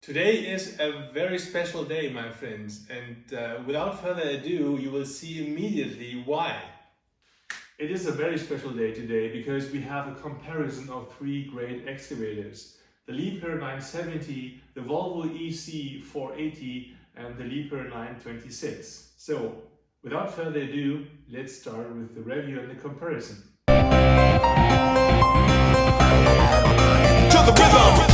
Today is a very special day, my friends, and without further ado, you will see immediately why. It is a very special day today because we have a comparison of three great excavators. The Liebherr 970, the Volvo EC 480 and the Liebherr 926. So, without further ado, let's start with the review and the comparison. To the rhythm!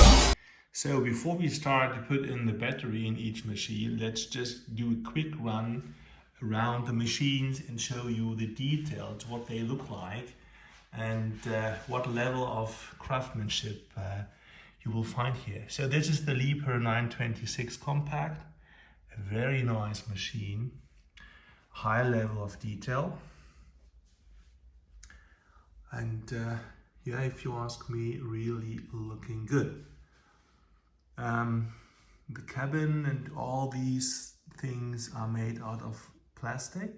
So before we start to put in the battery in each machine, let's just do a quick run around the machines and show you the details, what they look like and what level of craftsmanship you will find here. So this is the Liebherr 926 compact, a very nice machine, high level of detail, and yeah, if you ask me, really looking good. The cabin and all these things are made out of plastic.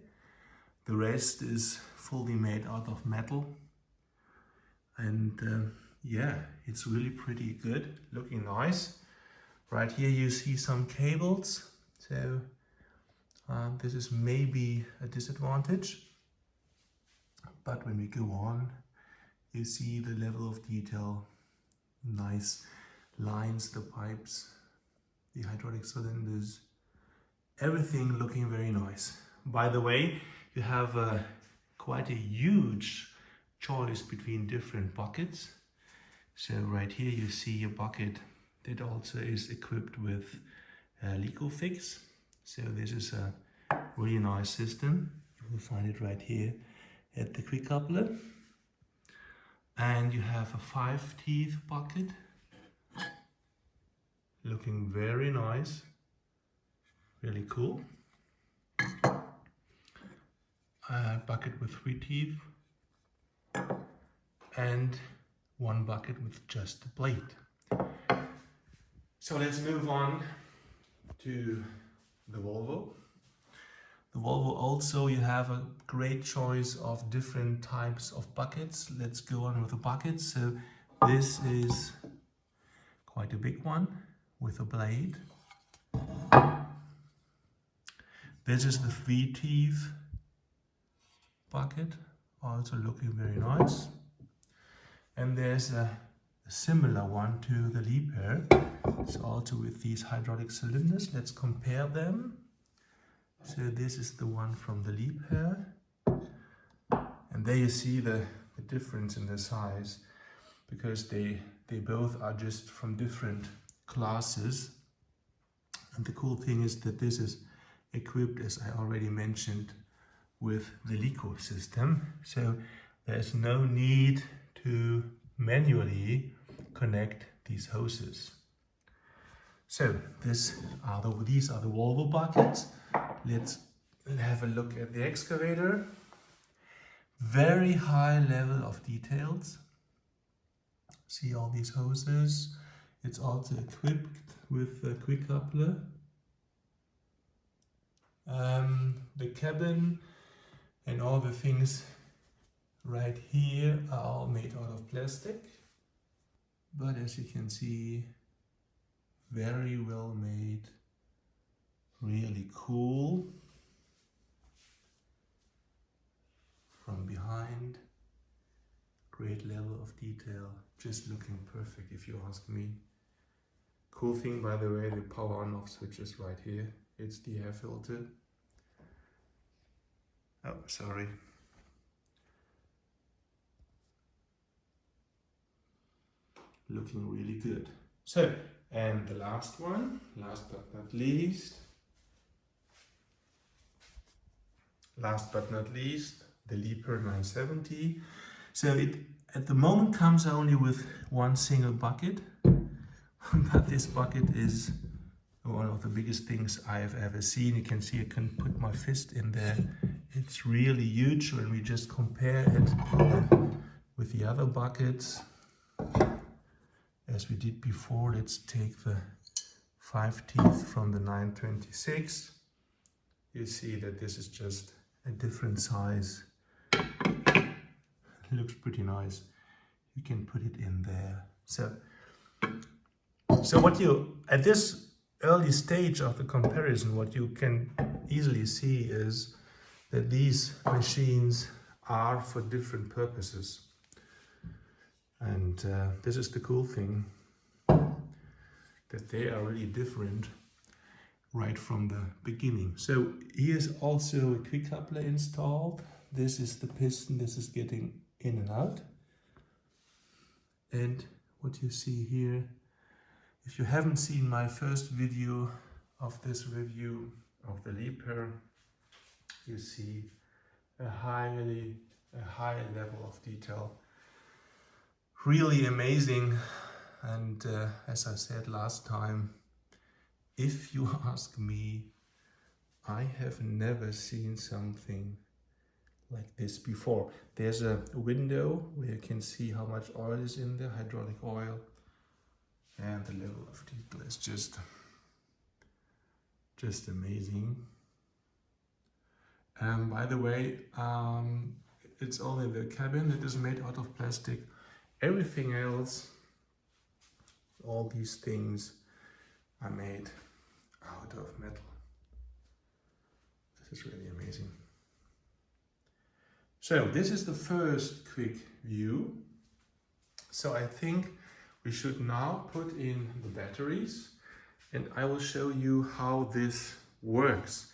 The rest is fully made out of metal. And yeah, it's really pretty good, looking nice. Right here you see some cables. So this is maybe a disadvantage. But when we go on, you see the level of detail, nice lines, the pipes, the hydraulic cylinders, everything looking very nice. By the way, you have quite a huge choice between different buckets. So right here you see a bucket that also is equipped with Fix. So this is a really nice system. You will find it right here at the quick coupler. And you have a 5-teeth bucket, looking very nice, really cool. A bucket with 3 teeth and one bucket with just a blade. So let's move on to the Volvo. The Volvo also, you have a great choice of different types of buckets. Let's go on with the buckets. So this is quite a big one with a blade. This is the 3-teeth bucket, also looking very nice. And there's a similar one to the Liebherr. It's also with these hydraulic cylinders. Let's compare them. So this is the one from the Liebherr. And there you see the difference in the size, because they both are just from different classes. And the cool thing is that this is equipped, as I already mentioned, with the Lieber system. So there's no need to manually connect these hoses. So these are the Volvo buckets. Let's have a look at the excavator. Very high level of details. See all these hoses. It's also equipped with a quick coupler. The cabin and all the things right here are all made out of plastic. But as you can see, very well made, really cool. From behind, great level of detail, just looking perfect if you ask me. Cool thing, by the way, the power on off switch is right here. It's the air filter. Oh, sorry. Looking really good. So, and the last one, last but not least, the Liebherr 970. So it at the moment comes only with one single bucket, but this bucket is one of the biggest things I've ever seen. You can see I can put my fist in there. It's really huge when we just compare it with the other buckets. As we did before, let's take the 5-teeth from the 926. You see that this is just a different size. It looks pretty nice. You can put it in there. So what you, at this early stage of the comparison, what you can easily see is that these machines are for different purposes. And this is the cool thing, that they are really different right from the beginning. So here's also a quick coupler installed. This is the piston, this is getting in and out. And what you see here, if you haven't seen my first video of this review of the Liebherr, you see a high level of detail. Really amazing. And as I said last time, if you ask me, I have never seen something like this before. There's a window where you can see how much oil is in there, hydraulic oil, and the level of detail is just amazing. By the way, it's only the cabin that is made out of plastic. Everything else, all these things are made out of metal. This is really amazing. So this is the first quick view. So I think we should now put in the batteries, and I will show you how this works.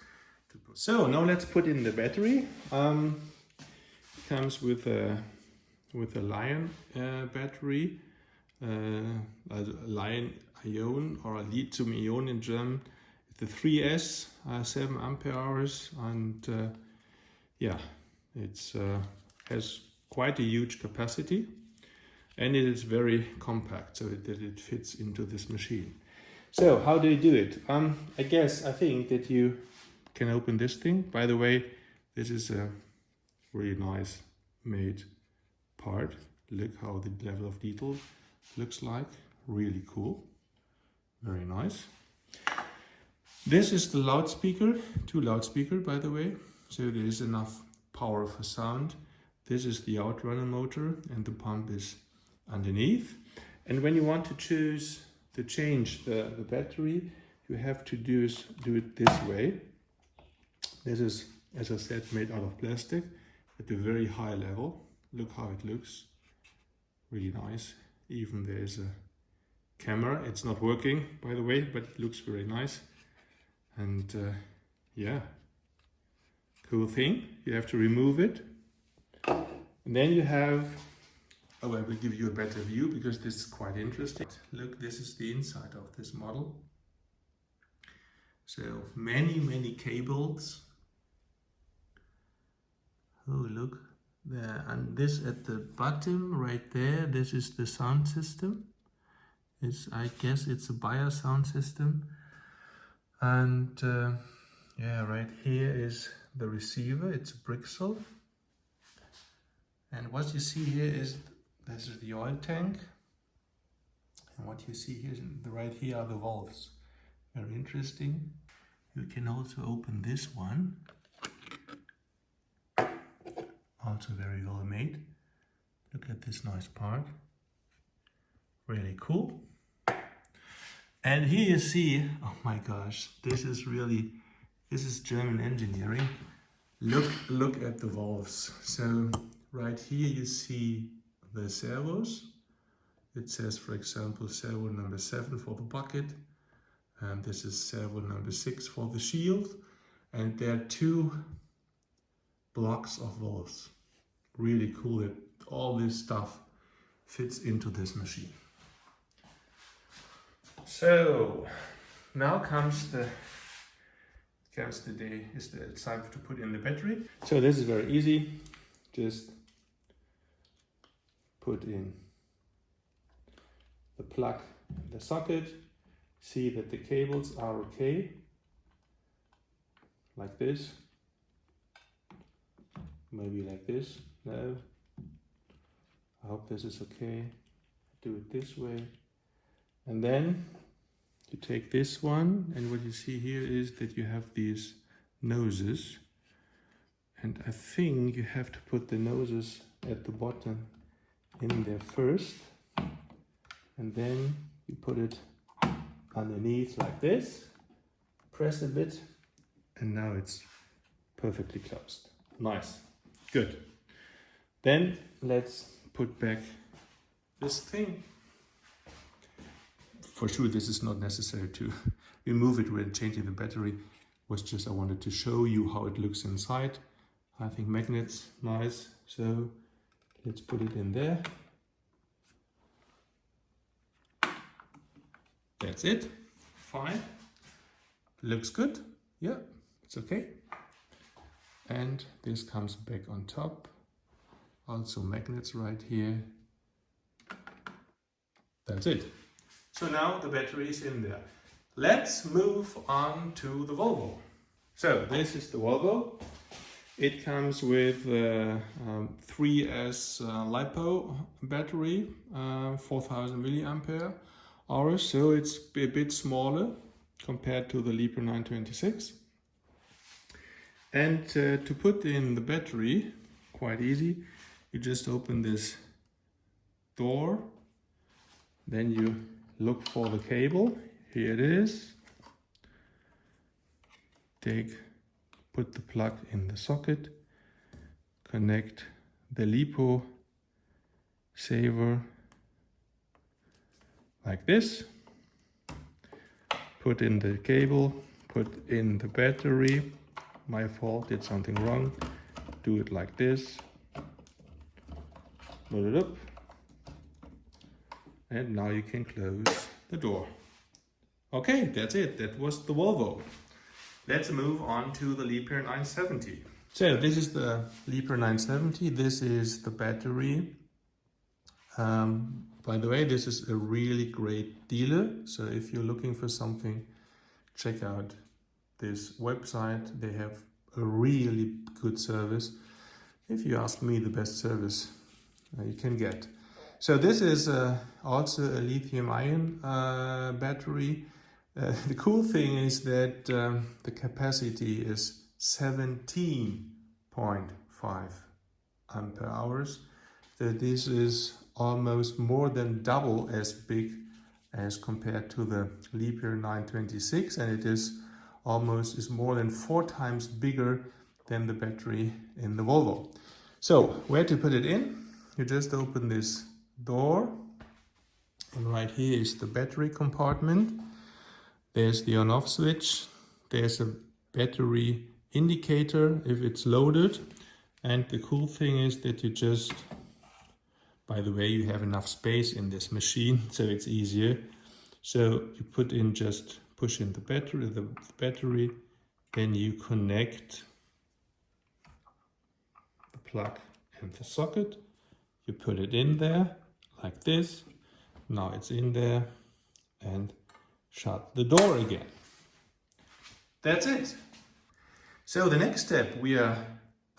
So now let's put in the battery. It comes with a Lion battery, a Lion Ion or a lithium ion in German. The 3S, 7 ampere hours, and yeah, it's has quite a huge capacity, and it is very compact, so that it fits into this machine. So how do you do it? I think that you can open this thing. By the way, this is a really nice made part. Look how the level of detail looks like. Really cool. Very nice. This is the loudspeaker, 2 loudspeakers by the way, so there is enough power for sound. This is the outrunner motor, and the pump is underneath. And when you want to change the battery, you have to do it this way. This is, as I said, made out of plastic at a very high level. Look how it looks. Really nice. Even there's a camera. It's not working, by the way, but it looks very nice. And yeah, cool thing. You have to remove it. And then you have, I will give you a better view because this is quite interesting. Look, this is the inside of this model. So many cables. Oh, look there. And this at the bottom right there, this is the sound system. I guess it's a Bayer sound system. And yeah, right here is the receiver. It's a Brixel. And what you see here is, this is the oil tank. And what you see here, right here are the valves. Very interesting. You can also open this one. Also very well made. Look at this nice part. Really cool. And here you see, oh my gosh, this is German engineering. Look at the valves. So right here you see the servos. It says, for example, servo number 7 for the bucket. And this is servo number 6 for the shield. And there are 2 blocks of valves. Really cool that all this stuff fits into this machine. So now comes the day. It's time to put in the battery. So this is very easy. Just put in the plug in the socket. See that the cables are okay. Like this. Maybe like this. No. I hope this is okay. Do it this way. And then you take this one, and what you see here is that you have these noses. And I think you have to put the noses at the bottom in there first. And then you put it underneath like this, press a bit, and now it's perfectly closed. Nice, good. Then let's put back this thing. For sure, this is not necessary to remove it when changing the battery. Was just I wanted to show you how it looks inside. I think magnets, nice. So let's put it in there. That's it. Fine. Looks good. Yeah, it's okay. And this comes back on top. Also magnets right here. That's it. So now the battery is in there. Let's move on to the Volvo. So this is the Volvo. It comes with 3S LiPo battery, 4000 milliampere hours. So it's a bit smaller compared to the Liebherr 926. And to put in the battery, quite easy. You just open this door, then you look for the cable. Here it is. Put the plug in the socket, connect the LiPo saver like this, put in the cable, put in the battery. My fault, did something wrong. Do it like this, load it up, and now you can close the door. Okay, that's it. That was the Volvo. Let's move on to the Liebherr 970. So this is the Liebherr 970. This is the battery. By the way, this is a really great dealer. So if you're looking for something, check out this website. They have a really good service. If you ask me, the best service you can get. So this is also a lithium-ion battery. The cool thing is that the capacity is 17.5 ampere hours. So this is almost more than double as big as compared to the Liebherr 926, and it is more than 4 times bigger than the battery in the Volvo. So where to put it in? You just open this door, and right here is the battery compartment. There's the on-off switch. There's a battery indicator if it's loaded. And the cool thing is that you just, by the way, you have enough space in this machine, so it's easier. So you put in, just push in the battery, then you connect the plug and the socket. You put it in there like this. Now it's in there, and shut the door again. That's it. So the next step we are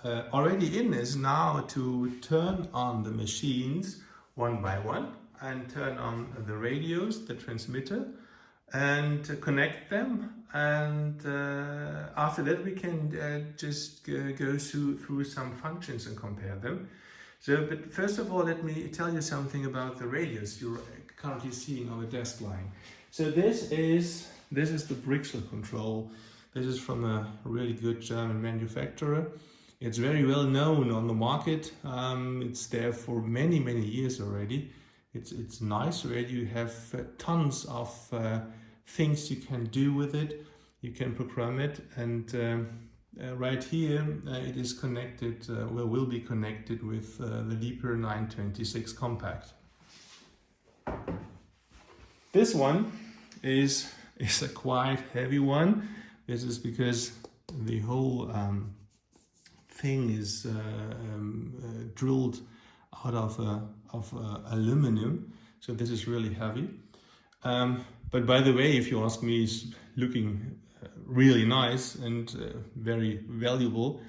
already in is now to turn on the machines one by one and turn on the radios, the transmitter, and connect them. And after that we can just go through some functions and compare them. So, but first of all, let me tell you something about the radios you're currently seeing on the desk line. So this is the Brixel control. This is from a really good German manufacturer. It's very well known on the market. It's there for many years already. It's nice radio. You have tons of things you can do with it. You can program it, and right here it is connected. Will be connected with the Liebherr 926 Compact. This one is a quite heavy one. This is because the whole thing is drilled out of aluminum, so this is really heavy. But by the way, if you ask me, it's looking really nice and very valuable.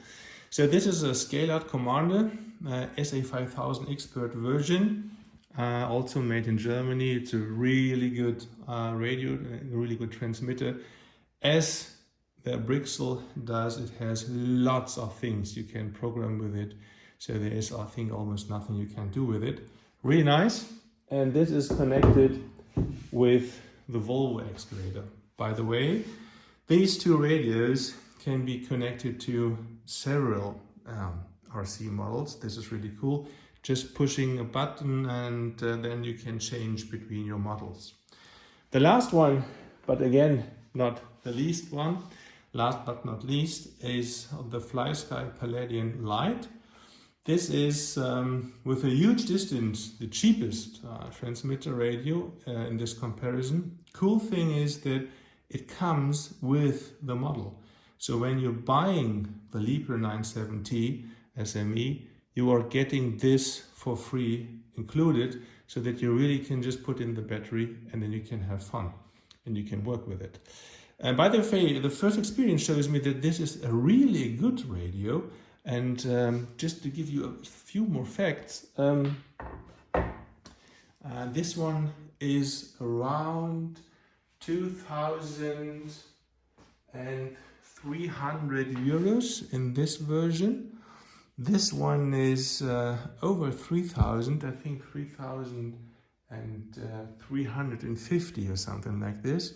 So this is a scale-out commander, SA5000 Expert version. Also made in Germany. It's a really good radio, a really good transmitter. As the Brixel does, it has lots of things you can program with it. So there is, I think, almost nothing you can do with it. Really nice. And this is connected with the Volvo excavator. By the way, these two radios can be connected to several RC models. This is really cool. Just pushing a button and then you can change between your models. The last one, but again, not the least one, last but not least, is the FlySky Palladian Light. This is, with a huge distance, the cheapest transmitter radio in this comparison. Cool thing is that it comes with the model. So when you're buying the Lieber 970 SME, you are getting this for free included, so that you really can just put in the battery and then you can have fun and you can work with it. And by the way, the first experience shows me that this is a really good radio. And just to give you a few more facts, this one is around 2,300 euros in this version. This one is over 3,000, I think 3,350 or something like this.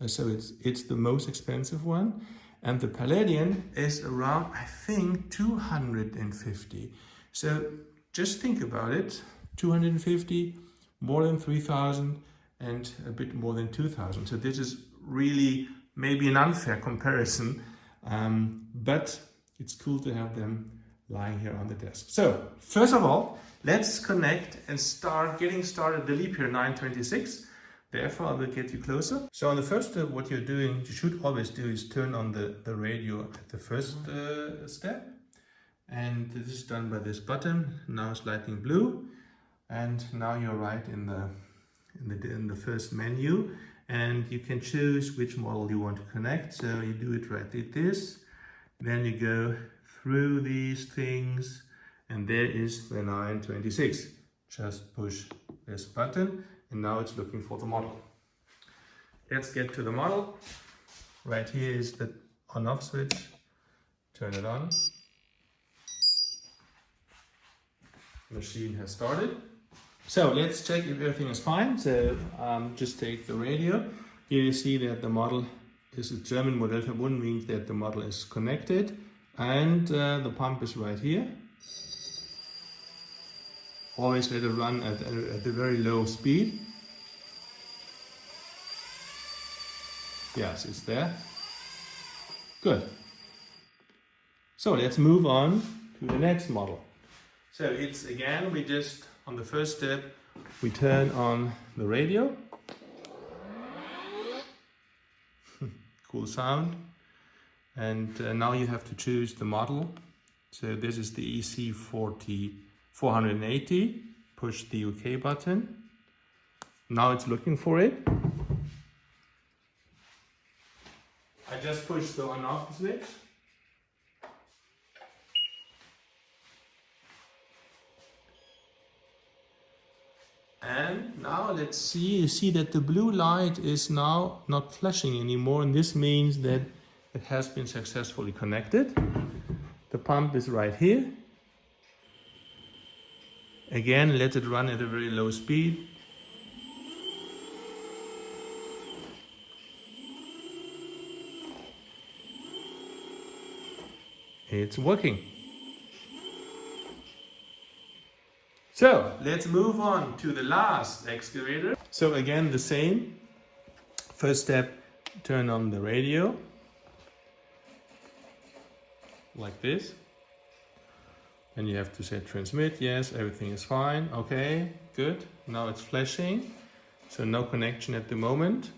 So it's the most expensive one. And the Palladian is around, I think, 250. So just think about it, 250, more than 3,000 and a bit more than 2,000. So this is really maybe an unfair comparison, but it's cool to have them lying here on the desk. So first of all, let's connect and start getting started the Liebherr 926. Therefore, I will get you closer. So on the first step, what you're doing, you should always do is turn on the radio at the first step. And this is done by this button. Now it's lighting blue. And now you're right in the first menu. And you can choose which model you want to connect. So you do it right like this. Then you go through these things. And there is the 926. Just push this button. And now it's looking for the model. Let's get to the model. Right here is the on-off switch. Turn it on. Machine has started. So let's check if everything is fine. So just take the radio. Here you see that the model is a German Modell verbunden, means that the model is connected. And the pump is right here. Always let it run at a very low speed. Yes, it's there. Good. So let's move on to the next model. So it's again, we just, on the first step, we turn on the radio. Cool sound. And now you have to choose the model. So this is the EC480. Push the OK button. Now it's looking for it. I just push the on-off switch. And now let's see, you see that the blue light is now not flashing anymore, and this means that it has been successfully connected. The pump is right here. Again, let it run at a very low speed. It's working. So let's move on to the last excavator. So again, the same. First step, turn on the radio. Like this. And you have to say transmit. Yes, everything is fine. Okay, good. Now it's flashing. So no connection at the moment.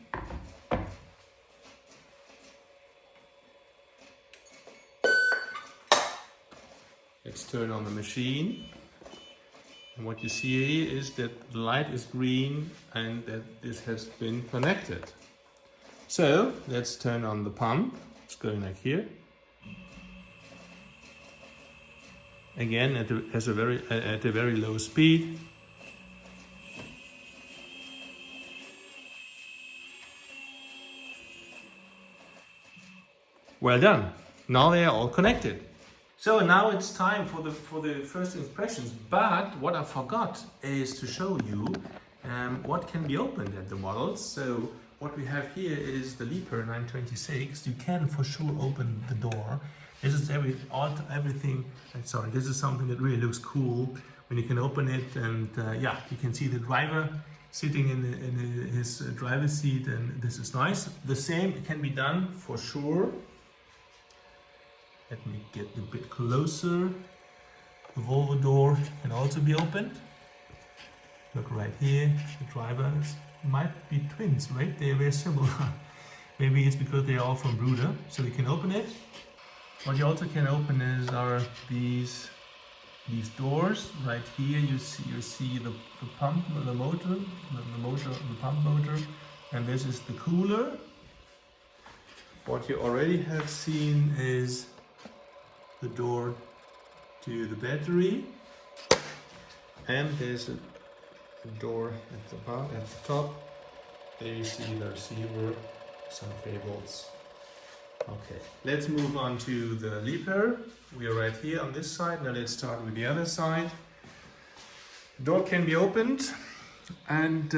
Let's turn on the machine. And what you see here is that the light is green and that this has been connected. So let's turn on the pump. It's going like here. Again at a very low speed. Well done. Now they are all connected. So now it's time for the first impressions. But what I forgot is to show you what can be opened at the models. So what we have here is the Liebherr 926. You can for sure open the door. This is everything. Sorry, this is something that really looks cool when you can open it, and yeah, you can see the driver sitting in his driver's seat, and this is nice. The same can be done for sure. Let me get a bit closer. The Volvo door can also be opened. Look right here, the drivers might be twins, right? They're very similar. Maybe it's because they're all from Bruder, so we can open it. What you also can open is these doors. Right here you see the pump, the motor, the pump motor, and this is the cooler. What you already have seen is the door to the battery, and there's a door at the top. There you see the receiver, some cables. Okay, let's move on to the Liebherr. We are right here on this side. Now let's start with the other side. The door can be opened, and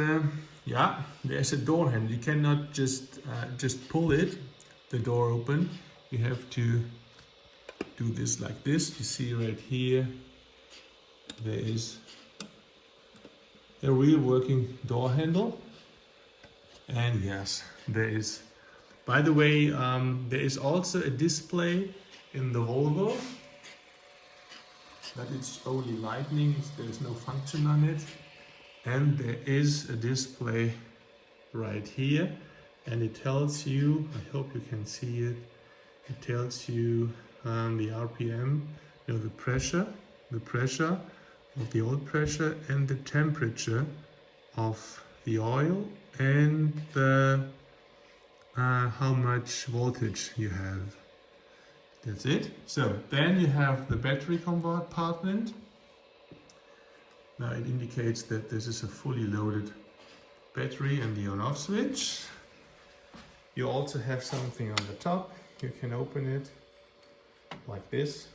yeah, there's a door handle. You cannot just pull it, the door open. You have to do this like this. You see right here, there is a real working door handle, and yes, there is. By the way, there is also a display in the Volvo, but it's only lightning. There is no function on it, and there is a display right here, and it tells you. I hope you can see it. It tells you the RPM, the pressure of the oil pressure, and the temperature of the oil, and the how much voltage you have. That's it. So then you have the battery compartment. Now it indicates that this is a fully loaded battery and the on-off switch. You also have something on the top. You can open it like this.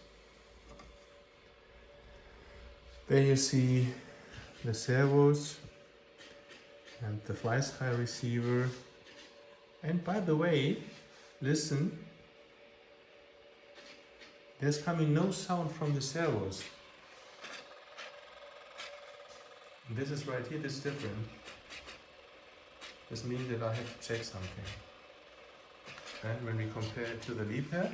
There you see the servos and the fly sky receiver. And by the way, listen, there's coming no sound from the servos. This is right here, this is different. This means that I have to check something. And when we compare it to the Liebherr,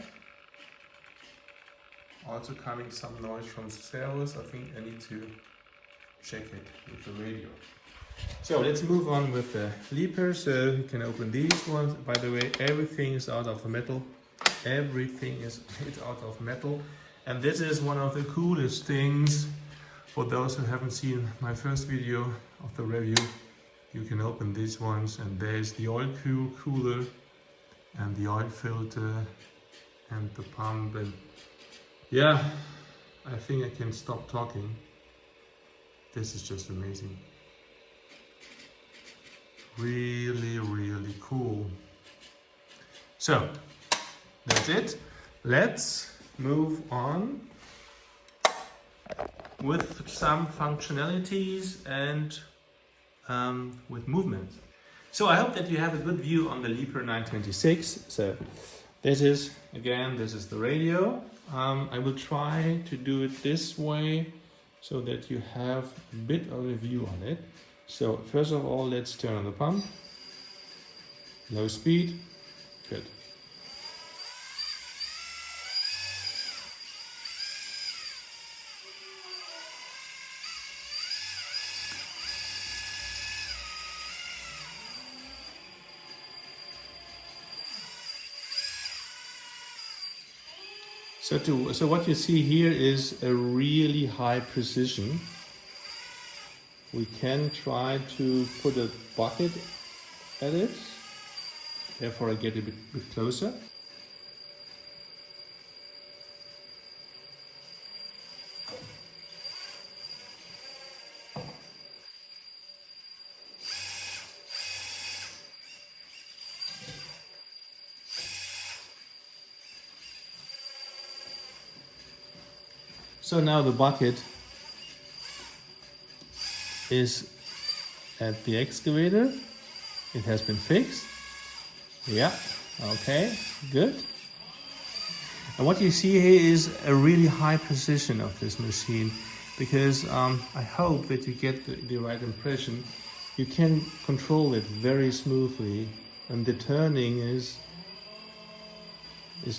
also coming some noise from the servos, I think I need to check it with the radio. So let's move on with the Liebherr. So you can open these ones. By the way, everything is out of metal. Everything is made out of metal. And this is one of the coolest things. For those who haven't seen my first video of the review, you can open these ones, and there's the oil cooler and the oil filter and the pump. And yeah, I think I can stop talking. This is just amazing. Really, really cool. So that's it. Let's move on with some functionalities and with movement. So I hope that you have a good view on the Liebherr 926. So this is the radio. I will try to do it this way so that you have a bit of a view on it. So first of all, let's turn on the pump. Low speed. Good. So what you see here is a really high precision. We can try to put a bucket at it. Therefore I get a bit closer. So now the bucket is at the excavator. It has been fixed. Yeah, okay, good. And what you see here is a really high precision of this machine, because I hope that you get the right impression. You can control it very smoothly, and the turning is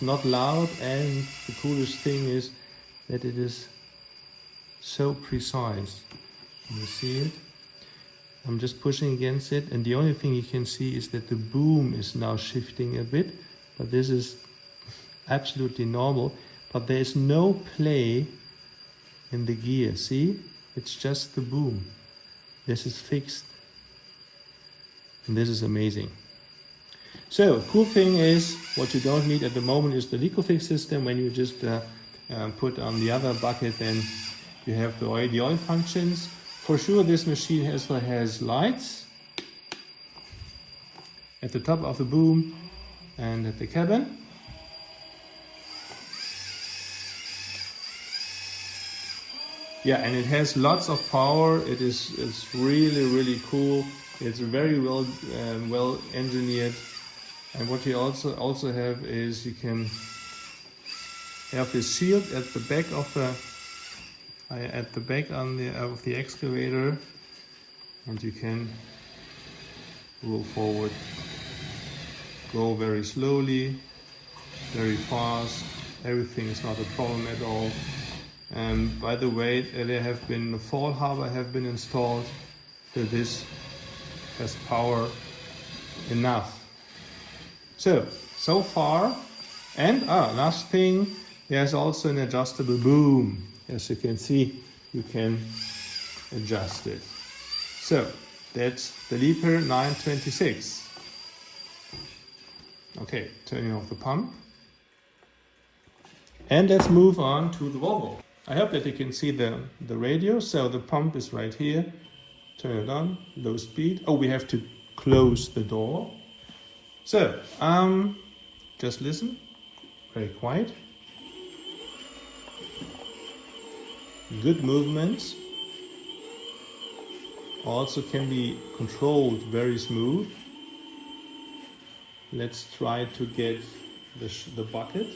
not loud, and the coolest thing is that it is so precise. You see it? I'm just pushing against it, and the only thing you can see is that the boom is now shifting a bit, but this is absolutely normal. But there is no play in the gear, see? It's just the boom. This is fixed, and this is amazing. So, cool thing is, what you don't need at the moment is the Licofix system. When you just put on the other bucket, then you have the oil functions. For sure, this machine also has lights at the top of the boom and at the cabin. Yeah, and it has lots of power. It's really cool. It's very well engineered. And what you also have is you can have this shield at the back of the excavator, and you can roll forward, go very slowly, very fast. Everything is not a problem at all. And by the way, there have been a fall harbor have been installed, so this has power enough. So far, and last thing, there's also an adjustable boom. As you can see, you can adjust it. So that's the Liebherr 926. Okay, turning off the pump. And let's move on to the Volvo. I hope that you can see the radio. So the pump is right here. Turn it on, low speed. Oh, we have to close the door. So, just listen, very quiet. Good movements. Also can be controlled very smooth. Let's try to get the bucket.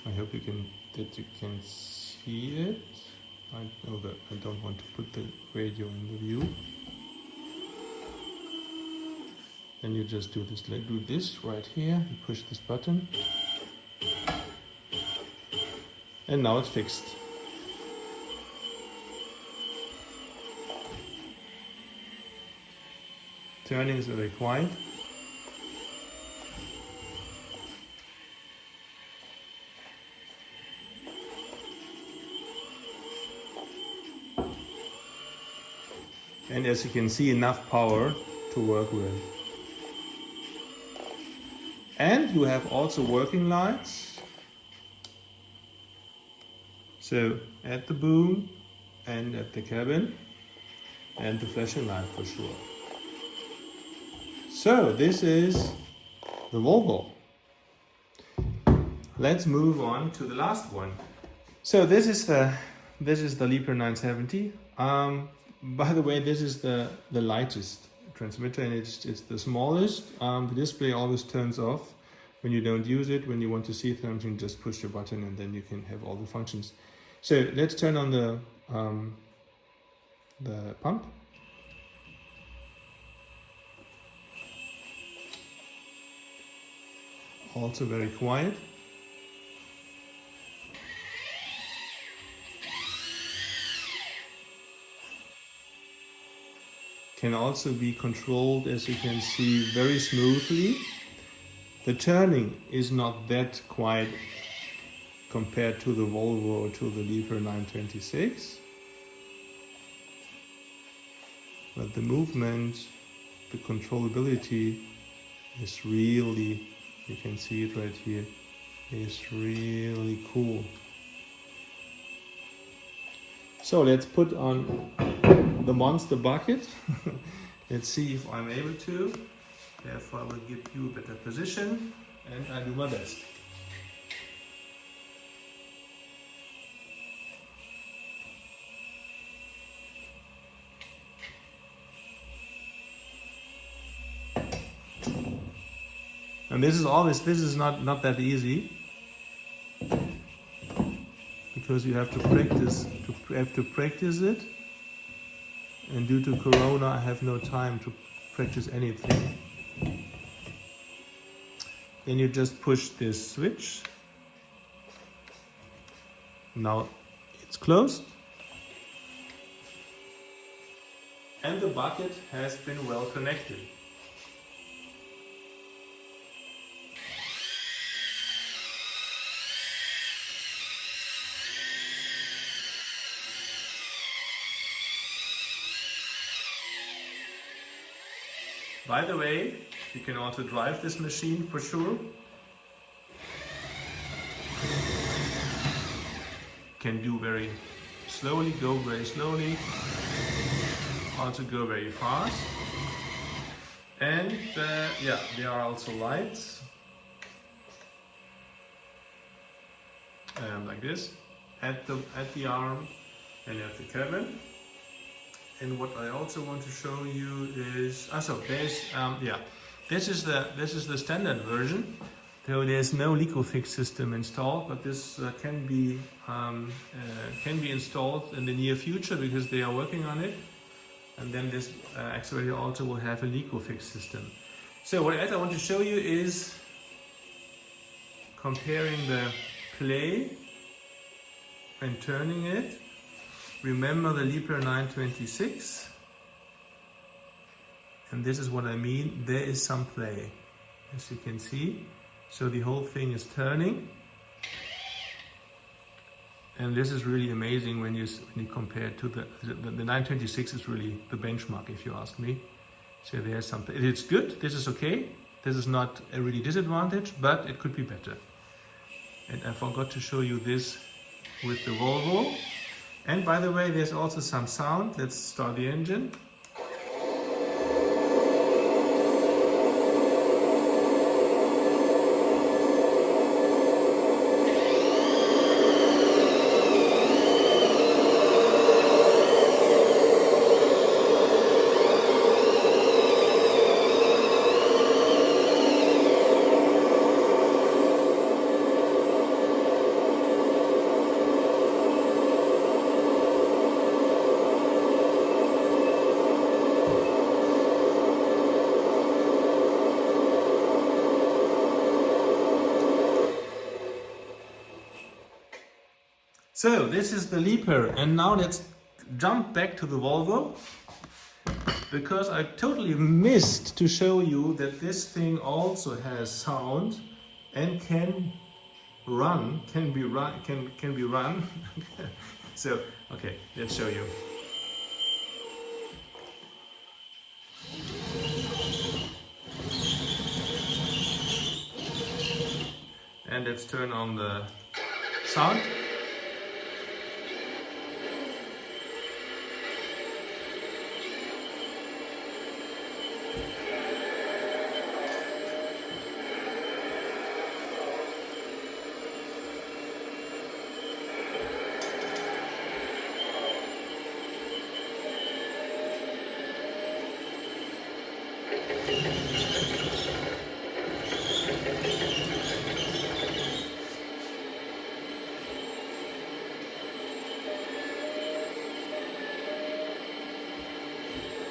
I hope you can see it. I know that I don't want to put the radio in the view. Then you just do this right here. You push this button, and now it's fixed. Turning is very quiet. And as you can see, enough power to work with. And you have also working lights. So at the boom and at the cabin, and the flashing light for sure. So this is the Volvo. Let's move on to the last one. So this is the Liebherr 970. By the way, this is the lightest transmitter, and it's the smallest. The display always turns off when you don't use it. When you want to see something, just push the button and then you can have all the functions. So let's turn on the pump. Also very quiet. Can also be controlled, as you can see, very smoothly. The turning is not that quiet compared to the Volvo or to the Liebherr 926. But the movement, the controllability is really, you can see it right here, is really cool. So let's put on the monster bucket. Let's see if I'm able to. Therefore I will give you a better position and I do my best. And this is not that easy, because you have to practice it, and due to Corona I have no time to practice anything. Then you just push this switch. Now it's closed and the bucket has been well connected. By the way, you can also drive this machine for sure. Can do very slowly, go very slowly, also go very fast. And yeah, there are also lights like this at the arm and at the cabin. And what I also want to show you is this is the standard version. So there's no Licofix system installed, but this can be installed in the near future because they are working on it. And then this excavator also will have a Licofix system. So what else I want to show you is comparing the play and turning it. Remember the Liebherr 926, and this is what I mean. There is some play, as you can see. So the whole thing is turning, and this is really amazing when you compare it to the 926 is really the benchmark, if you ask me. So there's something. It's good. This is okay. This is not a really disadvantage, but it could be better. And I forgot to show you this with the Volvo. And by the way, there's also some sound. Let's start the engine. So this is the Liebherr, and now let's jump back to the Volvo, because I totally missed to show you that this thing also has sound and can be run. So okay, let's show you. And let's turn on the sound.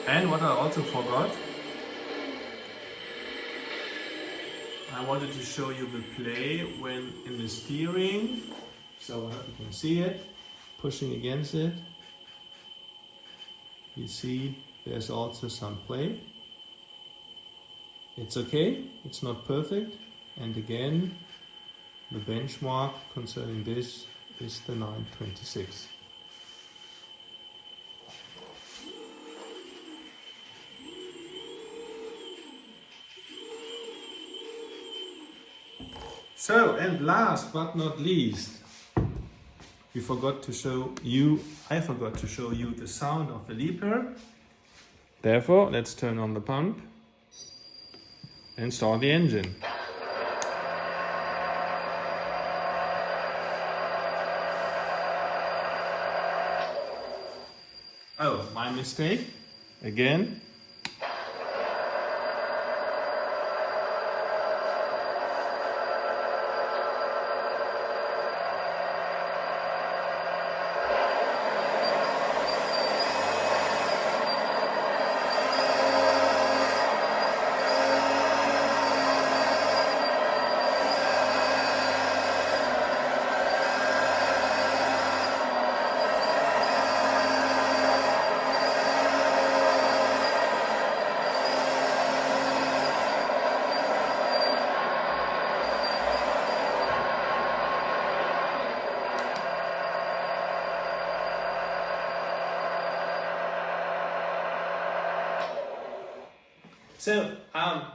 And what I also forgot, I wanted to show you the play when in the steering. So you can see it, pushing against it. You see there's also some play. It's okay, it's not perfect. And again, the benchmark concerning this is the 926. So, and last but not least, I forgot to show you the sound of the Liebherr. Therefore, let's turn on the pump and start the engine. Oh, my mistake. Again. So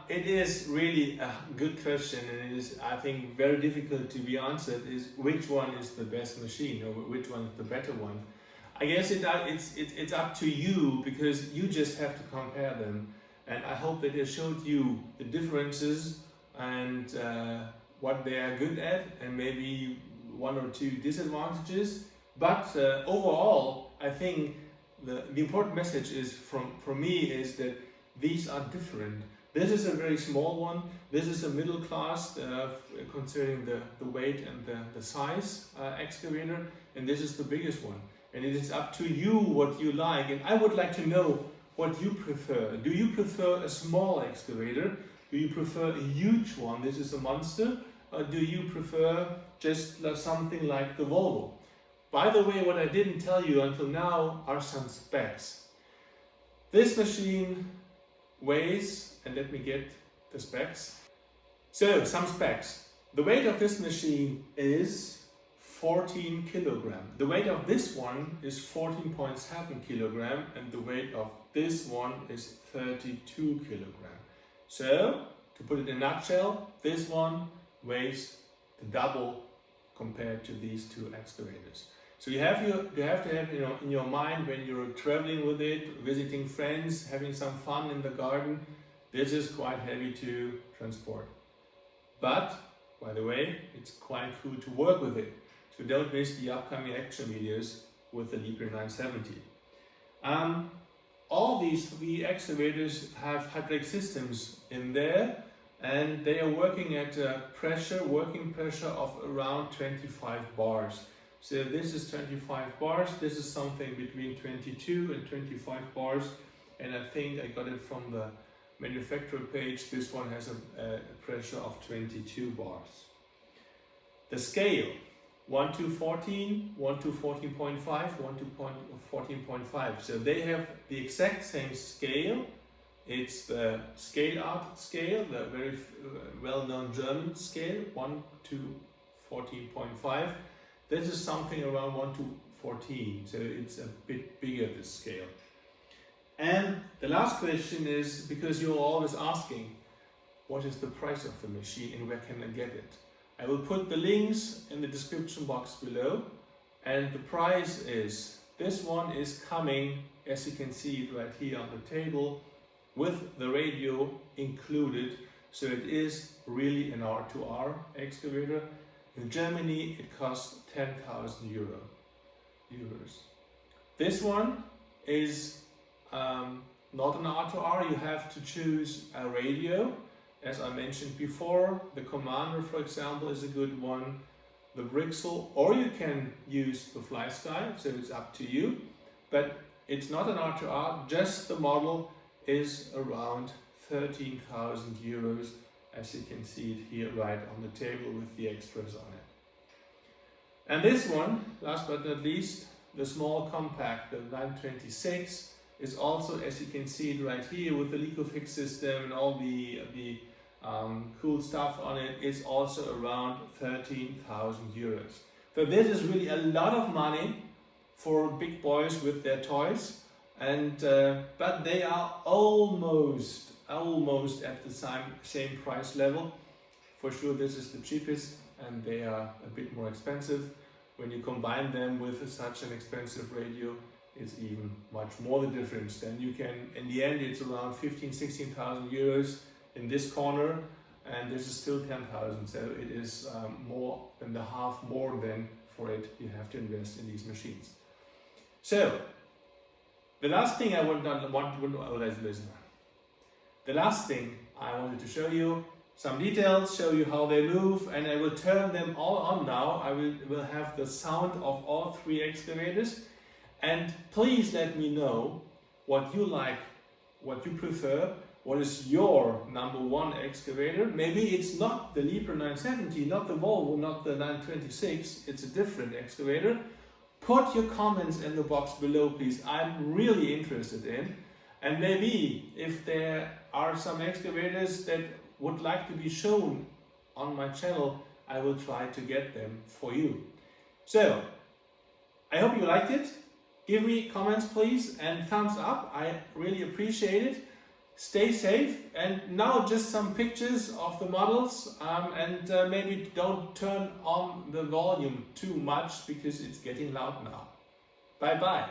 it is really a good question, and it is, I think, very difficult to be answered, is which one is the best machine or which one is the better one. I guess it's up to you, because you just have to compare them, and I hope that I showed you the differences and what they are good at, and maybe one or two disadvantages. But overall, I think the important message is from me is that these are different. This is a very small one. This is a middle class considering the weight and the size excavator, and this is the biggest one. And it is up to you what you like. And I would like to know what you prefer. Do you prefer a small excavator? Do you prefer a huge one? This is a monster. Or do you prefer just something like the Volvo? By the way, what I didn't tell you until now are some specs. This machine weighs, and let me get the specs. So, some specs. The weight of this machine is 14 kilogram. The weight of this one is 14.7 kilogram, and the weight of this one is 32 kilogram. So, to put it in a nutshell, this one weighs the double compared to these two excavators. So you have to have in your mind when you're traveling with it, visiting friends, having some fun in the garden. This is quite heavy to transport. But, by the way, it's quite cool to work with it. So don't miss the upcoming action videos with the Liebherr 970. All these three excavators have hydraulic systems in there, and they are working at a working pressure of around 25 bars. So this is 25 bars, this is something between 22 and 25 bars, and I think I got it from the manufacturer page. This one has a pressure of 22 bars. The scale, 1 to 14, 1 to 14.5, 1 to 14.5. So they have the exact same scale. It's the scale art scale, the very well-known German scale, 1 to 14.5. This is something around 1 to 14, so it's a bit bigger, this scale. And the last question is, because you're always asking, what is the price of the machine and where can I get it? I will put the links in the description box below, and the price is, this one is coming, as you can see it right here on the table, with the radio included, so it is really an R2R excavator. In Germany, it costs 10,000 euros. This one is not an R2R. You have to choose a radio. As I mentioned before, the Commander, for example, is a good one. The Brixel, or you can use the FlySky, so it's up to you. But it's not an R2R, just the model is around 13,000 euros. As you can see it here right on the table with the extras on it. And this one, last but not least, the small compact, the 926, is also, as you can see it right here with the Licofix system and all the cool stuff on it, is also around 13,000 euros. So this is really a lot of money for big boys with their toys, and but they are almost at the same price level. For sure, this is the cheapest, and they are a bit more expensive. when you combine them with such an expensive radio, it's even much more the difference. Then you can, in the end, it's around 16,000 euros in this corner, and this is still 10,000. So it is more than the half more than for it you have to invest in these machines. So the last thing I the last thing I wanted to show you some details, show you how they move, and I will turn them all on now. I will have the sound of all three excavators, and please let me know what you like, what you prefer, what is your number one excavator. Maybe it's not the Liebherr 970, not the Volvo, not the 926, it's a different excavator. Put your comments in the box below, please. I'm really interested in. And maybe if there are some excavators that would like to be shown on my channel, I will try to get them for you. So, I hope you liked it. Give me comments, please, and thumbs up. I really appreciate it. Stay safe, and now just some pictures of the models, and maybe don't turn on the volume too much because it's getting loud now. Bye bye.